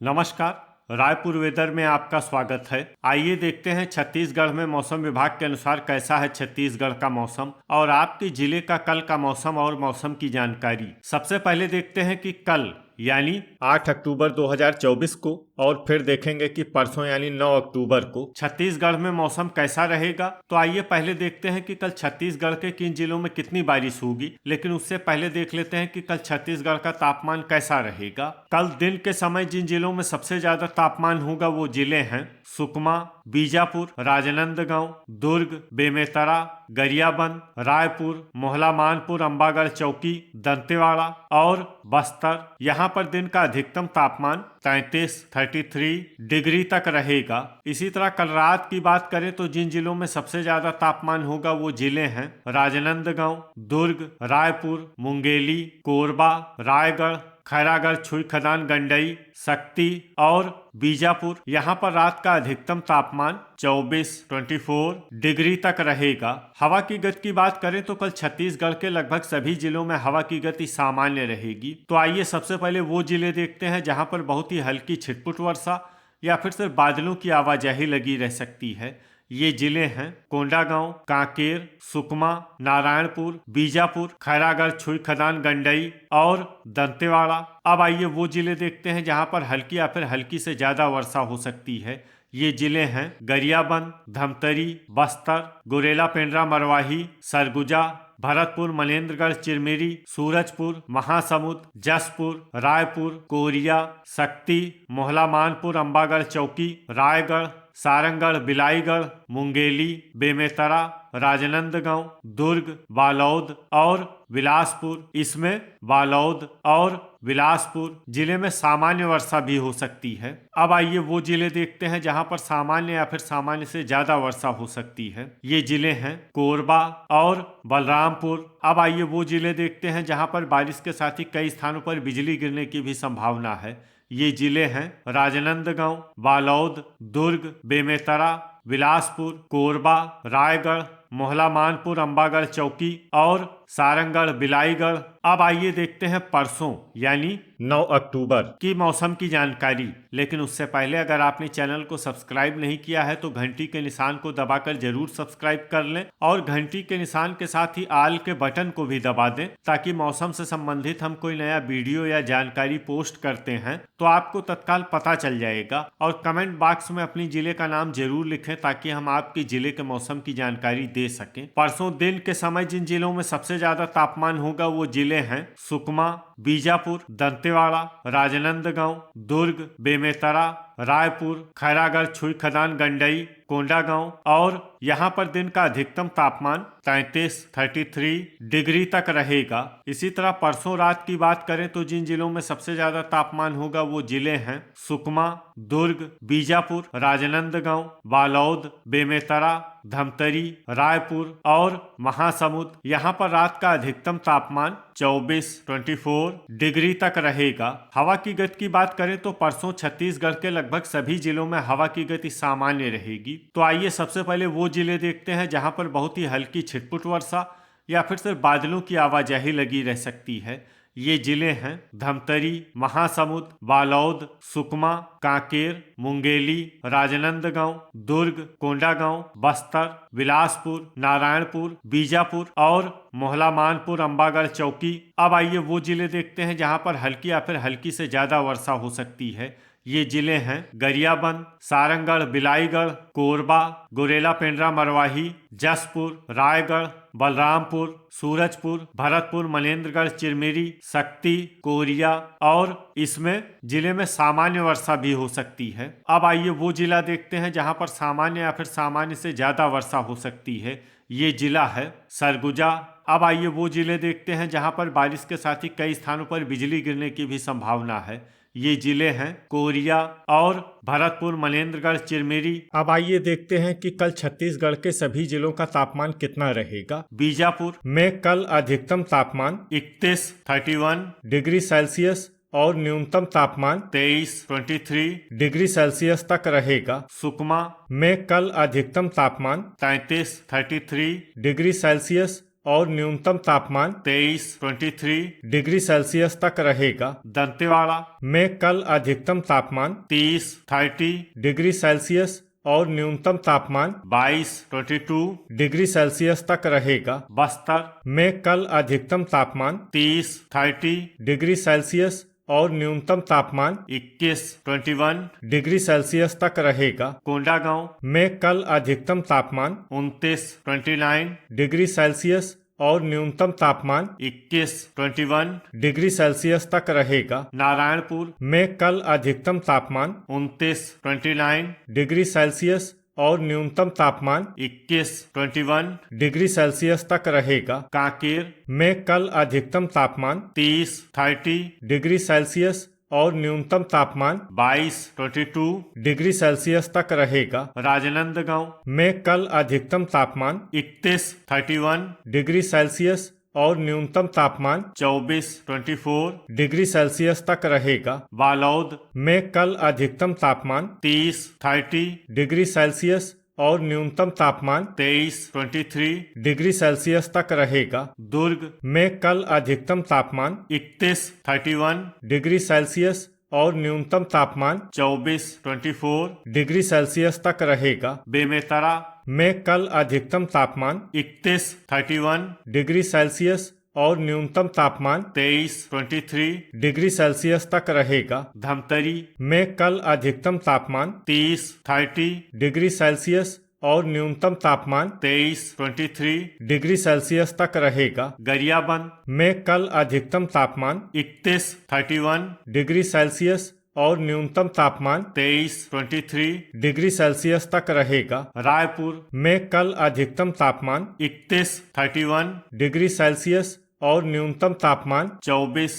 नमस्कार। रायपुर वेदर में आपका स्वागत है। आइए देखते हैं छत्तीसगढ़ में मौसम विभाग के अनुसार कैसा है छत्तीसगढ़ का मौसम और आपके जिले का कल का मौसम और मौसम की जानकारी। सबसे पहले देखते हैं कि कल यानी 8 अक्टूबर 2024 को और फिर देखेंगे कि परसों यानी 9 अक्टूबर को छत्तीसगढ़ में मौसम कैसा रहेगा। तो आइए पहले देखते हैं कि कल छत्तीसगढ़ के किन जिलों में कितनी बारिश होगी, लेकिन उससे पहले देख लेते हैं कि कल छत्तीसगढ़ का तापमान कैसा रहेगा। कल दिन के समय जिन जिलों में सबसे ज्यादा तापमान होगा वो जिले हैं सुकमा, बीजापुर, राजनांदगांव, दुर्ग, बेमेतरा, गरियाबंद, रायपुर, मोहला मानपुर, अंबागढ़ चौकी, दंतेवाड़ा और बस्तर। यहाँ पर दिन का अधिकतम तापमान 33 डिग्री तक रहेगा। इसी तरह कल रात की बात करें तो जिन जिलों में सबसे ज्यादा तापमान होगा वो जिले हैं राजनांदगांव, दुर्ग, रायपुर, मुंगेली, कोरबा, रायगढ़, खैरागढ़, छुईखदान, गंडई, शक्ति और बीजापुर। यहाँ पर रात का अधिकतम तापमान 24 डिग्री तक रहेगा। हवा की गति की बात करें तो कल छत्तीसगढ़ के लगभग सभी जिलों में हवा की गति सामान्य रहेगी। तो आइए सबसे पहले वो जिले देखते हैं जहाँ पर बहुत ही हल्की छिटपुट वर्षा या फिर सिर्फ बादलों की आवाजाही लगी रह सकती है। ये जिले हैं कोंडागांव, कांकेर, सुकमा, नारायणपुर, बीजापुर, खैरागढ़, छुईखदान, गंडई और दंतेवाड़ा। अब आइए वो जिले देखते हैं जहां पर हल्की या फिर हल्की से ज्यादा वर्षा हो सकती है। ये जिले हैं गरियाबंद, धमतरी, बस्तर, गुरेला, पेंड्रा, मरवाही, सरगुजा, भरतपुर, मनेन्द्रगढ़, चिरमिरी, सूरजपुर, महासमुंद, जसपुर, रायपुर, कोरिया, शक्ति, मोहला मानपुर, अंबागढ़ चौकी, रायगढ़, सारंगढ़, बिलाईगढ़, मुंगेली, बेमेतरा, राजनांदगांव, दुर्ग, बालोद और बिलासपुर। इसमें बालोद और बिलासपुर जिले में सामान्य वर्षा भी हो सकती है। अब आइए वो जिले देखते हैं जहां पर सामान्य या फिर सामान्य से ज्यादा वर्षा हो सकती है। ये जिले हैं कोरबा और बलरामपुर। अब आइए वो जिले देखते हैं जहां पर बारिश के साथ ही कई स्थानों पर बिजली गिरने की भी संभावना है। ये जिले हैं राजनांदगांव, बालोद, दुर्ग, बेमेतरा, बिलासपुर, कोरबा, रायगढ़, मोहला मानपुर, अंबागढ़ चौकी और सारंगढ़, बिलाईगढ़। अब आइए देखते हैं परसों यानी 9 अक्टूबर की मौसम की जानकारी। लेकिन उससे पहले अगर आपने चैनल को सब्सक्राइब नहीं किया है तो घंटी के निशान को दबाकर जरूर सब्सक्राइब कर लें और घंटी के निशान के साथ ही आल के बटन को भी दबा दें ताकि मौसम से संबंधित हम कोई नया वीडियो या जानकारी पोस्ट करते हैं तो आपको तत्काल पता चल जाएगा। और कमेंट बॉक्स में अपनी जिले का नाम जरूर लिखें ताकि हम आपके जिले के मौसम की जानकारी दे सकें। परसों दिन के समय जिन जिलों में सबसे ज्यादा तापमान होगा वो जिले हैं सुकमा, बीजापुर, दंतेवाड़ा, राजनांदगांव, दुर्ग, बेमेतरा, रायपुर, खैरागढ़, छुईखदान, गंडई, कोंडागांव और यहाँ पर दिन का अधिकतम तापमान 33 डिग्री तक रहेगा। इसी तरह परसों रात की बात करें तो जिन जिलों में सबसे ज्यादा तापमान होगा वो जिले हैं सुकमा, दुर्ग, बीजापुर, राजनांदगांव, बालोद, बेमेतरा, धमतरी, रायपुर और महासमुंद। यहाँ पर रात का अधिकतम तापमान 24 डिग्री तक रहेगा। हवा की गति की बात करें तो परसों छत्तीसगढ़ के लगभग सभी जिलों में हवा की गति सामान्य रहेगी। तो आइए सबसे पहले वो जिले देखते हैं जहां पर बहुत ही हल्की छिटपुट वर्षा या फिर सिर्फ बादलों की आवाजाही लगी रह सकती है। ये जिले हैं धमतरी, महासमुंद, बालोद, सुकमा, कांकेर, मुंगेली, राजनांदगांव, दुर्ग, कोंडागांव, बस्तर, बिलासपुर, नारायणपुर, बीजापुर और मोहला मानपुर, अंबागढ़ चौकी। अब आइए वो जिले देखते हैं जहां पर हल्की या फिर हल्की से ज्यादा वर्षा हो सकती है। ये जिले हैं गरियाबंद, सारंगढ़, बिलाईगढ़, कोरबा, गुरेला, पेंड्रा, मरवाही, जसपुर, रायगढ़, बलरामपुर, सूरजपुर, भरतपुर, मनेन्द्रगढ़, चिरमिरी, शक्ति, कोरिया और इसमें जिले में सामान्य वर्षा भी हो सकती है। अब आइए वो जिला देखते हैं जहां पर सामान्य या फिर सामान्य से ज्यादा वर्षा हो सकती है। ये जिला है सरगुजा। अब आइए वो जिले देखते हैं जहां पर बारिश के साथ ही कई स्थानों पर बिजली गिरने की भी संभावना है। ये जिले हैं कोरिया और भरतपुर, मनेन्द्रगढ़, चिरमिरी। अब आइए देखते हैं कि कल छत्तीसगढ़ के सभी जिलों का तापमान कितना रहेगा। बीजापुर में कल अधिकतम तापमान 31 डिग्री सेल्सियस और न्यूनतम तापमान 23 डिग्री सेल्सियस तक रहेगा। सुकमा में कल अधिकतम तापमान 33 डिग्री सेल्सियस और न्यूनतम तापमान 23 डिग्री सेल्सियस तक रहेगा। दंतेवाड़ा में कल अधिकतम तापमान 30 डिग्री सेल्सियस और न्यूनतम तापमान 22 डिग्री सेल्सियस तक रहेगा। बस्तर में कल अधिकतम तापमान 30 डिग्री सेल्सियस और न्यूनतम तापमान 21 डिग्री सेल्सियस तक रहेगा। कोंडागांव में कल अधिकतम तापमान 29 डिग्री सेल्सियस और न्यूनतम तापमान 21 डिग्री सेल्सियस तक रहेगा। नारायणपुर में कल अधिकतम तापमान 29 डिग्री सेल्सियस और न्यूनतम तापमान 21 डिग्री सेल्सियस तक रहेगा। कांकेर में कल अधिकतम तापमान 30 डिग्री सेल्सियस और न्यूनतम तापमान 22 डिग्री सेल्सियस तक रहेगा। राजनांदगांव में कल अधिकतम तापमान 31 डिग्री सेल्सियस और न्यूनतम तापमान 24 डिग्री सेल्सियस तक रहेगा। बालौद में कल अधिकतम तापमान 30 डिग्री सेल्सियस और न्यूनतम तापमान 23 डिग्री सेल्सियस तक रहेगा। दुर्ग में कल अधिकतम तापमान 31 डिग्री सेल्सियस और न्यूनतम तापमान 24 डिग्री सेल्सियस तक रहेगा। बेमेतरा में कल अधिकतम तापमान 31 डिग्री सेल्सियस और न्यूनतम तापमान 23 डिग्री सेल्सियस तक रहेगा। धमतरी में कल अधिकतम तापमान 30 डिग्री सेल्सियस और न्यूनतम तापमान 23 डिग्री सेल्सियस तक रहेगा। गरियाबंद में कल अधिकतम तापमान 31 डिग्री सेल्सियस और न्यूनतम तापमान 23 डिग्री सेल्सियस तक रहेगा। रायपुर में कल अधिकतम तापमान 31 डिग्री सेल्सियस और न्यूनतम तापमान 24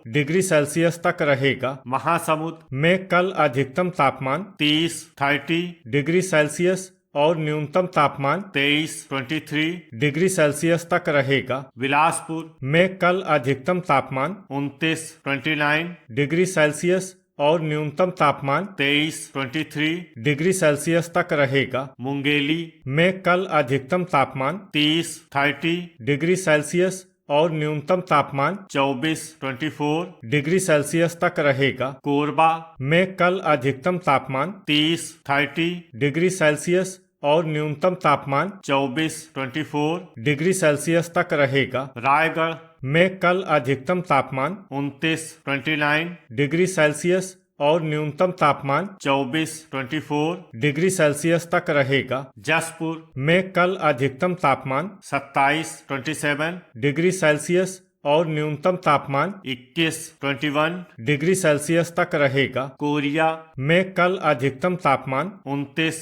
डिग्री सेल्सियस तक रहेगा। महासमुंद में कल अधिकतम तापमान 30 डिग्री सेल्सियस और न्यूनतम तापमान 23 डिग्री सेल्सियस तक रहेगा। बिलासपुर में कल अधिकतम तापमान 29 डिग्री सेल्सियस और न्यूनतम तापमान 23 डिग्री सेल्सियस तक रहेगा। मुंगेली में कल अधिकतम तापमान 30 डिग्री सेल्सियस और न्यूनतम तापमान 24 डिग्री सेल्सियस तक रहेगा। कोरबा में कल अधिकतम तापमान 30 डिग्री सेल्सियस और न्यूनतम तापमान 24 डिग्री सेल्सियस तक रहेगा। रायगढ़ में कल अधिकतम तापमान 29 डिग्री सेल्सियस और न्यूनतम तापमान 24 डिग्री सेल्सियस तक रहेगा। जसपुर में कल अधिकतम तापमान 27 डिग्री सेल्सियस और न्यूनतम तापमान 21 डिग्री सेल्सियस तक रहेगा। कोरिया में कल अधिकतम तापमान 29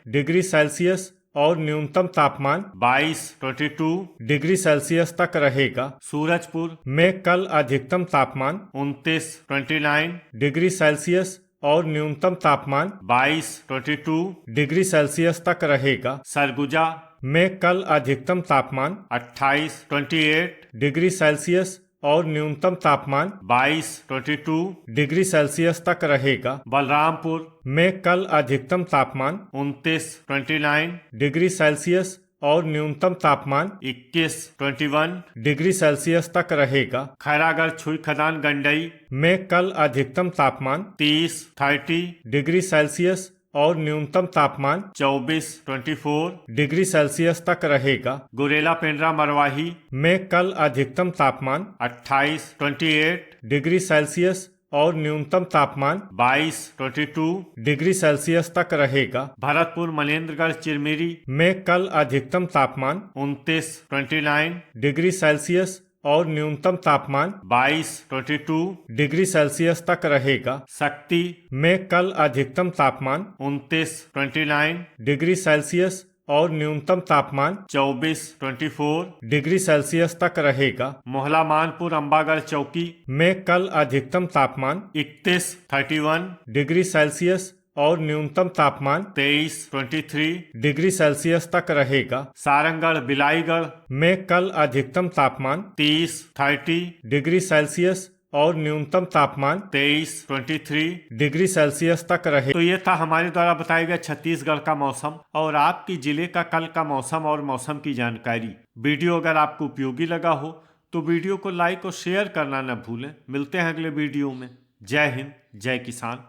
डिग्री सेल्सियस और न्यूनतम तापमान 22 डिग्री सेल्सियस तक रहेगा। सूरजपुर में कल अधिकतम तापमान 29 डिग्री सेल्सियस और न्यूनतम तापमान 22 डिग्री सेल्सियस तक रहेगा। सरगुजा में कल अधिकतम तापमान 28 डिग्री सेल्सियस और न्यूनतम तापमान 22 डिग्री सेल्सियस तक रहेगा। बलरामपुर में कल अधिकतम तापमान 29 डिग्री सेल्सियस और न्यूनतम तापमान 21 डिग्री सेल्सियस तक रहेगा। खैरागढ़ छुई खदान गंडई में कल अधिकतम तापमान 30 डिग्री सेल्सियस और न्यूनतम तापमान 24 डिग्री सेल्सियस तक रहेगा। गुरेला पेंड्रा मरवाही में कल अधिकतम तापमान 28 डिग्री सेल्सियस और न्यूनतम तापमान 22 डिग्री सेल्सियस तक रहेगा। भरतपुर मनेन्द्रगढ़ चिरमिरी में कल अधिकतम तापमान 29 डिग्री सेल्सियस और न्यूनतम तापमान 22 डिग्री सेल्सियस तक रहेगा। शक्ति में कल अधिकतम तापमान 29 डिग्री सेल्सियस और न्यूनतम तापमान 24 डिग्री सेल्सियस तक रहेगा। मोहला मानपुर अम्बागढ़ चौकी में कल अधिकतम तापमान 31 डिग्री सेल्सियस और न्यूनतम तापमान 23 डिग्री सेल्सियस तक रहेगा। सारंगढ़ बिलाईगढ़ में कल अधिकतम तापमान 30 डिग्री सेल्सियस और न्यूनतम तापमान 23 डिग्री सेल्सियस तक रहे। तो ये था हमारे द्वारा बताया गया छत्तीसगढ़ का मौसम और आपकी जिले का कल का मौसम और मौसम की जानकारी। वीडियो अगर आपको उपयोगी लगा हो तो वीडियो को लाइक और शेयर करना न भूलें। मिलते हैं अगले वीडियो में। जय हिंद, जय किसान।